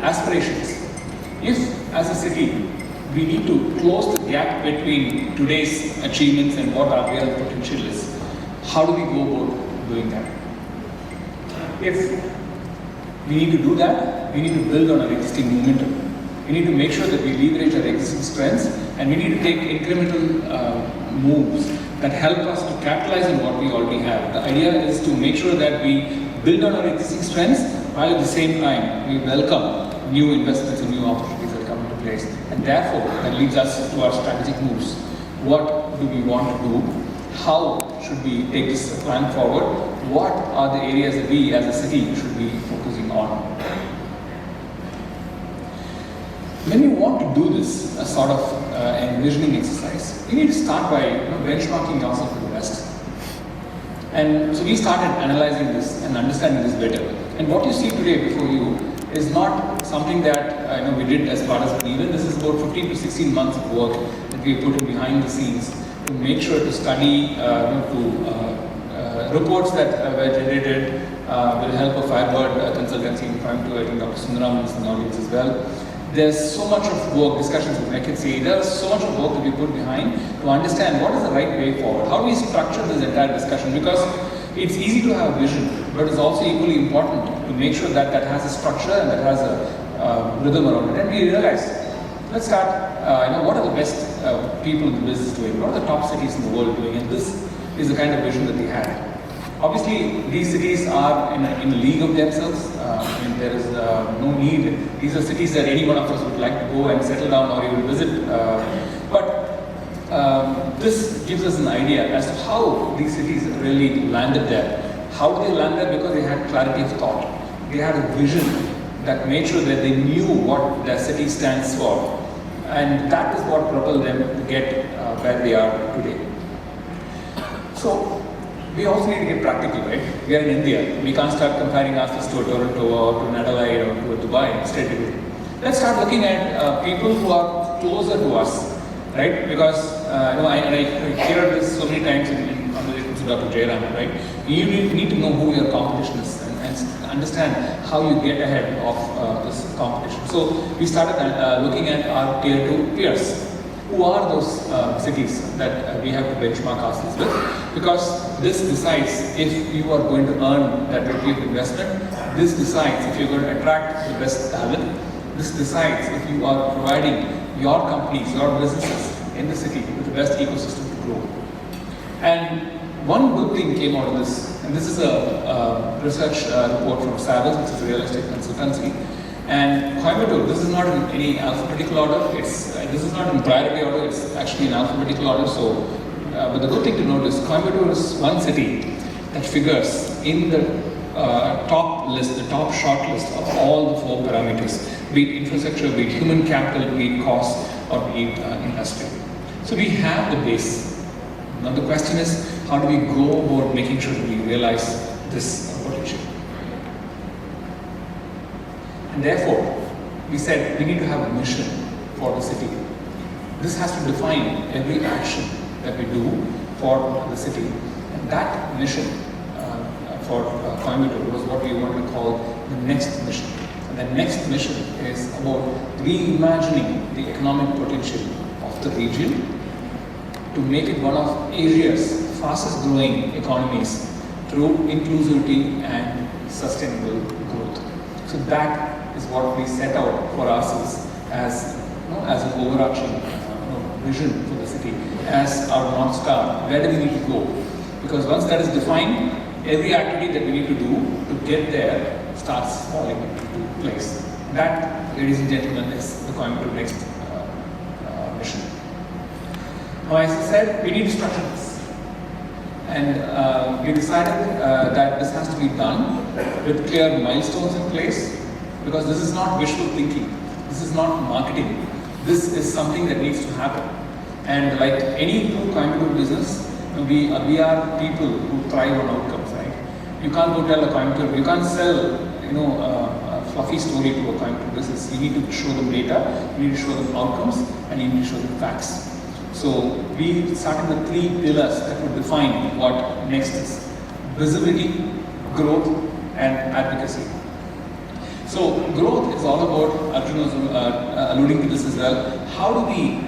aspirations. If, as a city, we need to close the gap between today's achievements and what our real potential is, how do we go about doing that? If we need to do that, we need to build on our existing momentum. We need to make sure that we leverage our existing strengths, and we need to take incremental moves that help us to capitalize on what we already have. The idea is to make sure that we build on our existing strengths, while at the same time we welcome new investments and new opportunities that come into place. And therefore, that leads us to our strategic moves. What do we want to do? How should we take this plan forward? What are the areas that we as a city should be focusing on? When you want to do this, a sort of envisioning exercise, you need to start by benchmarking yourself to the best. And so we started analyzing this and understanding this better. And what you see today before you is not something that we did as part of an event. This is about 15 to 16 months of work that we put in behind the scenes to make sure to study, reports that were generated with the help of Firebird consultancy in Coimbatore. I think Dr. Sundaram is in the audience as well. There's so much of work, discussions with McKinsey, there's so much of work that we put behind to understand what is the right way forward. How do we structure this entire discussion? Because it's easy to have a vision, but it's also equally important to make sure that that has a structure and that has a rhythm around it. And we realized, let's start, what are the best people in the business doing? What are the top cities in the world doing? And this is the kind of vision that we had. Obviously, these cities are in a league of themselves. There is no need. These are cities that any one of us would like to go and settle down or even visit. But this gives us an idea as to how these cities really landed there. How did they land there? Because they had clarity of thought. They had a vision that made sure that they knew what their city stands for. And that is what propelled them to get where they are today. So, we also need to get practical, right? We are in India. We can't start comparing ourselves to a Toronto or to an Adelaide or to a Dubai straight away. Let's start looking at people who are closer to us, right? Because I hear this so many times in conversations with Dr. Jairam, right? You need to know who your competition is and understand how you get ahead of this competition. So we started looking at our tier 2 peers. Who are those cities that we have to benchmark ourselves with? Because this decides if you are going to earn that repeat investment. This decides if you're going to attract the best talent. This decides if you are providing your companies, your businesses in the city with the best ecosystem to grow. And one good thing came out of this, and this is a research report from Savills, which is a real estate consultancy. And Coimbatore, this is not in any alphabetical order, this is not in priority order, it's actually in alphabetical order. So, but the good thing to note is Coimbatore is one city that figures in the top list, the top short list of all the 4 parameters, be it infrastructure, be it human capital, be it cost, or be it industry. So we have the base. Now the question is, how do we go about making sure that we realize this potential? And therefore, we said we need to have a mission for the city. This has to define every action that we do for the city. And that mission for Coimbatore was what we wanted to call the next mission. And the next mission is about reimagining the economic potential of the region to make it one of Asia's fastest growing economies through inclusivity and sustainable growth. So that is what we set out for ourselves as an overarching vision for the city, as our North Star. Where do we need to go? Because once that is defined, every activity that we need to do to get there starts falling into place. That, ladies and gentlemen, is the Coimbatore Next mission. Now, as I said, we need to structure this. And we decided that this has to be done with clear milestones in place, because this is not wishful thinking, this is not marketing, this is something that needs to happen. And like any true Coimbatore business, we are people who thrive on outcomes, right? You can't go tell a Coimbatore, you can't sell a fluffy story to a Coimbatore business. You need to show them data, you need to show them outcomes, and you need to show them facts. So we started with 3 pillars that would define what next is: visibility, growth, and advocacy. So growth is all about, Arjun was alluding to this as well, how do we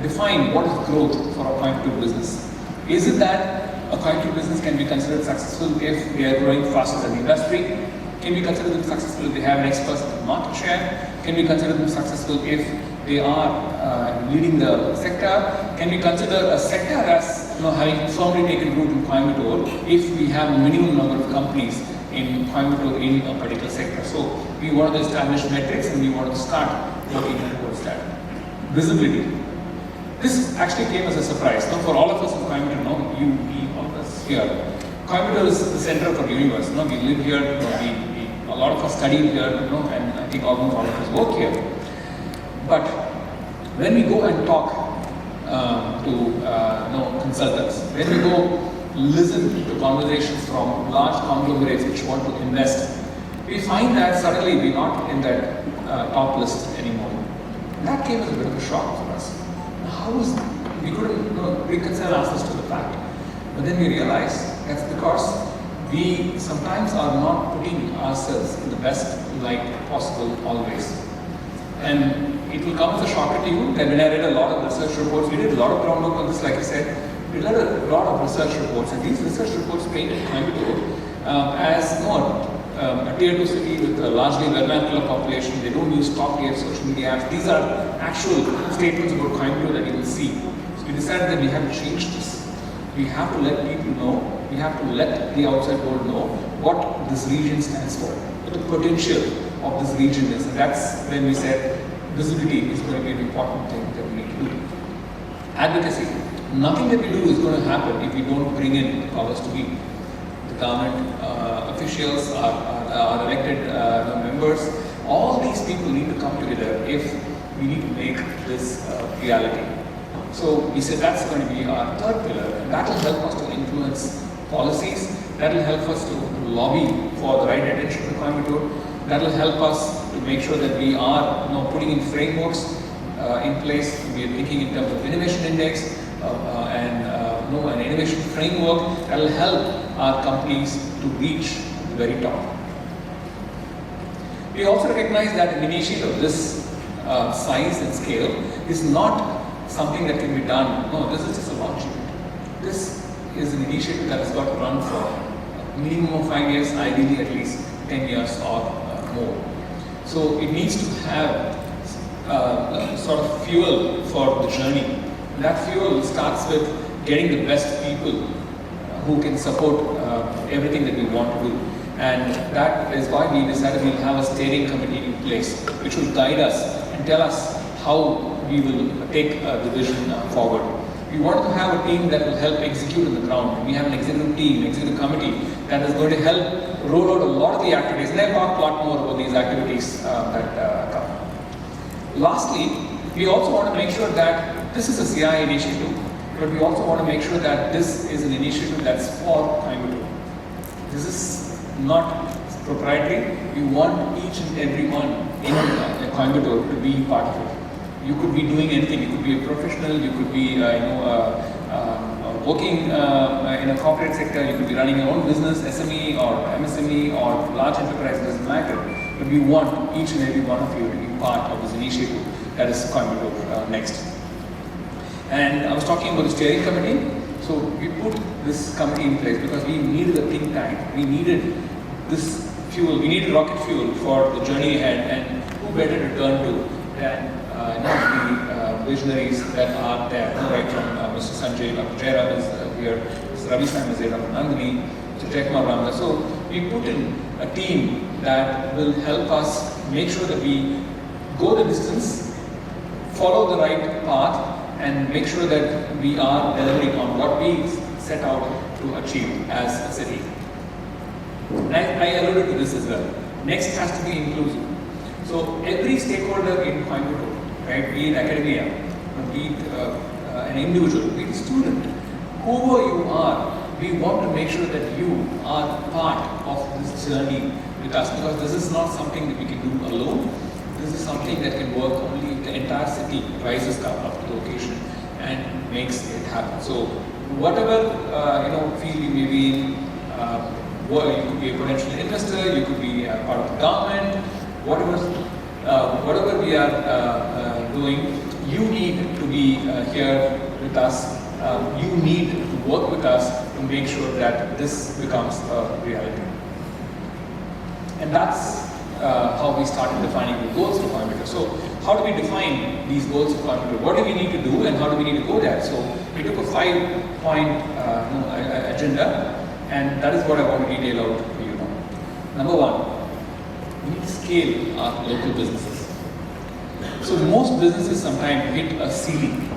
define what is growth for a Coimbatore business? Is it that a Coimbatore business can be considered successful if they are growing faster than the industry? Can we consider them successful if they have an X% market share? Can we consider them successful if they are leading the sector? Can we consider a sector as having firmly taken root in Coimbatore if we have a minimum number of companies in Coimbatore in a particular sector? So we want to establish metrics and we want to start working towards that. Visibility. This actually came as a surprise. Now, for all of us in Coimbatore, all of us here, Coimbatore is the center of our universe. We live here, a lot of us study here, and I think almost all of us work here. But when we go and talk to consultants, when we go listen to conversations from large conglomerates which want to invest, we find that suddenly we're not in that top list anymore. That came as a bit of a shock for us. We couldn't reconcile ourselves to the fact. But then we realized that's because we sometimes are not putting ourselves in the best light possible always. And it will come as a shocker to you that when I read a lot of research reports, we did a lot of groundwork on this, like I said, we read a lot of research reports, and these research reports painted Coimbatore as a tier 2 city with a largely vernacular population. They don't use top tier social media apps. These are actual statements about Coimbatore that you will see. So we decided that we have to change this. We have to let people know, we have to let the outside world know what this region stands for, what the potential of this region is. And that's when we said visibility is going to be an important thing that we need to do. Advocacy. Nothing that we do is going to happen if we don't bring in the powers to be. The government officials, our elected members, all these people need to come together if we need to make this reality. So we said that's going to be our third pillar, and that will help us to influence policies, that will help us to lobby for the right attention to Coimbatore, that will help us to make sure that we are putting in frameworks in place. We are thinking in terms of innovation index and an innovation framework that will help our companies to reach the very top. We also recognize that an initiative of this size and scale is not something that can be done. No, this is just a launch event. This is an initiative that has got to run for a minimum of 5 years, ideally at least 10 years or more. So it needs to have sort of fuel for the journey. And that fuel starts with getting the best people who can support everything that we want to do. And that is why we decided we'll have a steering committee in place, which will guide us and tell us how we will take the vision forward. We want to have a team that will help execute on the ground. We have an executive team, executive committee that is going to help roll out a lot of the activities. And I'll talk a lot more about these activities that come. Lastly, we also want to make sure that this is a CII initiative, but we also want to make sure that this is an initiative that's for Coimbatore. This is not proprietary. We want each and every one in Coimbatore to be part of it. You could be doing anything. You could be a professional. You could be, working in a corporate sector. You could be running your own business, SME or MSME or large enterprise. Doesn't matter. But we want each and every one of you to be part of this initiative that is Coimbatore next. And I was talking about the steering committee. So we put this committee in place because we needed a think tank. We needed this fuel. We needed rocket fuel for the journey ahead. And who better to turn to than the visionaries that are there, right from Mr. Sanjay, Dr. Jairam is here, Mr. Ravi Sam is here, Dr. Nandini, Mr. Jaikumar Ramla. So we put in a team that will help us make sure that we go the distance, follow the right path, and make sure that we are delivering on what we set out to achieve as a city. I alluded to this as well. Next has to be inclusive. So every stakeholder in Coimbatore, right, be it academia, be it an individual, be it a student, whoever you are, we want to make sure that you are part of this journey with us, because this is not something that we can do alone. This is something that can work only if the entire city rises up to the occasion and makes it happen. So whatever field you may be in, you could be a potential investor, you could be part of the government, whatever we are doing, you need to be here with us. You need to work with us to make sure that this becomes a reality. And that's how we started defining the goals for Coimbatore. So how do we define these goals for Coimbatore? What do we need to do and how do we need to go there? So we took a 5-point agenda, and that is what I want to detail out for you now. Number 1, we need to scale our local businesses. So most businesses sometimes hit a ceiling.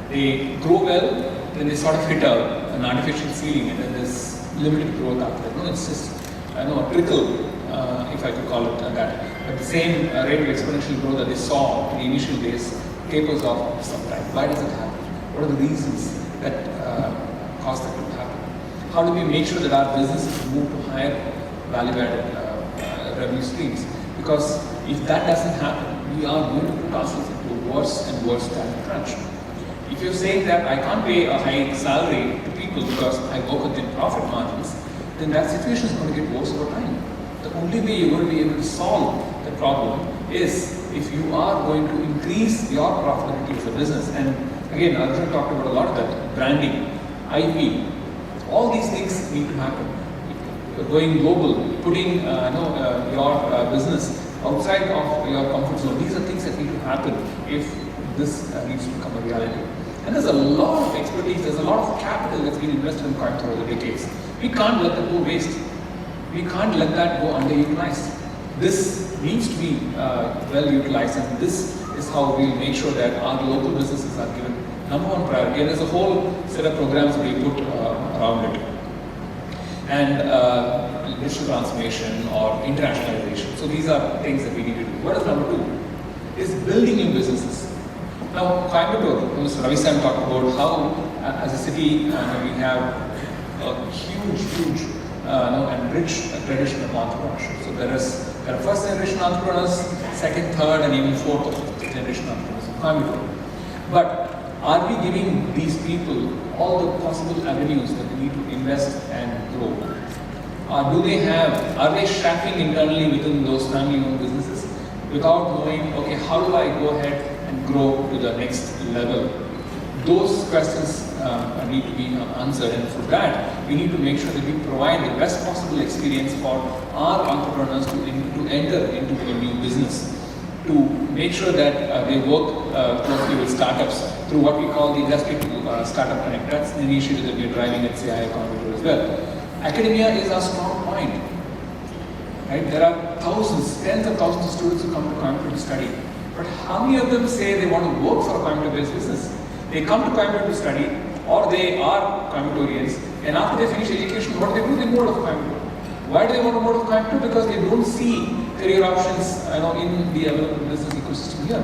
They grow well, then they sort of hit an artificial ceiling, and then there's limited growth after that. No, it's just a trickle, if I could call it that. But the same rate of exponential growth that they saw in the initial days tapers off sometime. Why does it happen? What are the reasons that cause that to happen? How do we make sure that our businesses move to higher value-added revenue streams? Because if that doesn't happen, we are going to put ourselves into a worse and worse talent crunch. If you're saying that I can't pay a high salary to people because I work within profit margins, then that situation is going to get worse over time. The only way you're going to be able to solve the problem is if you are going to increase your profitability as a business. And again, Arjun talked about a lot of that, branding, IP, all these things need to happen. Going global, putting your business outside of your comfort zone, these are things that need to happen if this needs to become a reality. And there's a lot of expertise, there's a lot of capital that's been invested in Coimbatore over the decades. We can't let that go waste. We can't let that go underutilized. This needs to be well utilized, and this is how we'll make sure that our local businesses are given number 1 priority. And there's a whole set of programs we put around it. And digital transformation or internationalization. So these are things that we need to do. What is number 2? Is building new businesses. Now, Coimbatore, Mr. Ravi Sam talked about how, as a city, we have a huge and rich tradition of entrepreneurship. So there are first generation entrepreneurs, second, third, and even fourth or fifth generation entrepreneurs in Coimbatore. But are we giving these people all the possible avenues that we need to invest and grow? Are they shacking internally within those family-owned businesses without knowing, okay, how do I go ahead and grow to the next level? Those questions need to be answered, and for that, we need to make sure that we provide the best possible experience for our entrepreneurs to enter into a new business, to make sure that they work closely with startups through what we call the Industry Startup Connect. That's the initiative that we are driving at CII Coimbatore as well. Academia is our strong point. Right? There are thousands, tens of thousands of students who come to Coimbatore to study. But how many of them say they want to work for a Coimbatore-based business? They come to Coimbatore to study, or they are Coimbatorians, and after they finish education, what do? They move out of Coimbatore. Why do they want to move out of Coimbatore? Because they don't see career options in the available business ecosystem here.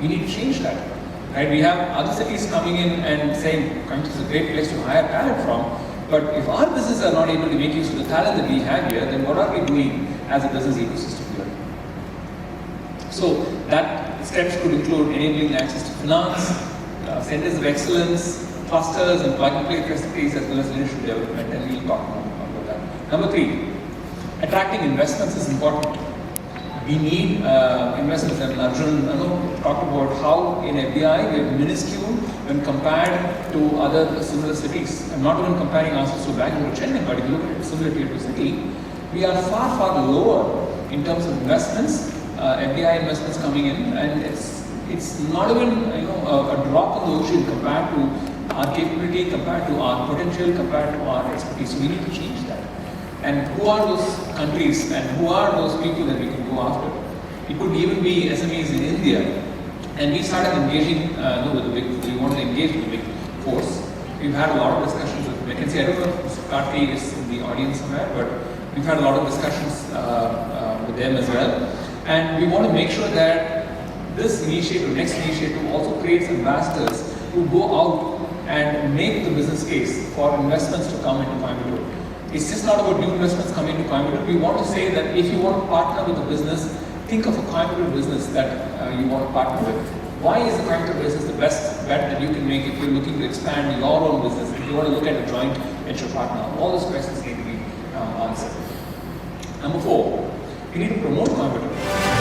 We need to change that. Right? We have other cities coming in and saying Coimbatore is a great place to hire talent from, but if our businesses are not able to make use of the talent that we have here, then what are we doing as a business ecosystem here? So that steps could include enabling access to finance, centers of excellence, clusters and plug-and-play facilities, as well as leadership development, and we'll talk more about that. Number 3, attracting investments is important. We need investments, and Arjun talked about how in FDI we are minuscule when compared to other similar cities. I'm not even comparing ourselves to Bangalore or Chennai, but if you look at similar tier 2 city, we are far lower in terms of investments, FDI investments coming in, and it's not even a drop in the ocean compared to our capability, compared to our potential, compared to our expertise. So we need to change that. And who are those countries and who are those people that we can go after? It could even be SMEs in India. And we started engaging we want to engage with the big force. We've had a lot of discussions with McKinsey. I don't know if Mr. Karthi is in the audience somewhere, but we've had a lot of discussions with them as well. And we want to make sure that this initiative, next initiative, also creates ambassadors who go out and make the business case for investments to come into Coimbatore. It's just not about new investments coming to Coimbatore. We want to say that if you want to partner with a business, think of a Coimbatore business that you want to partner with. Why is the Coimbatore business the best bet that you can make if you're looking to expand your own business, if you want to look at a joint venture partner? All those questions need to be answered. Number 4, You need to promote Coimbatore.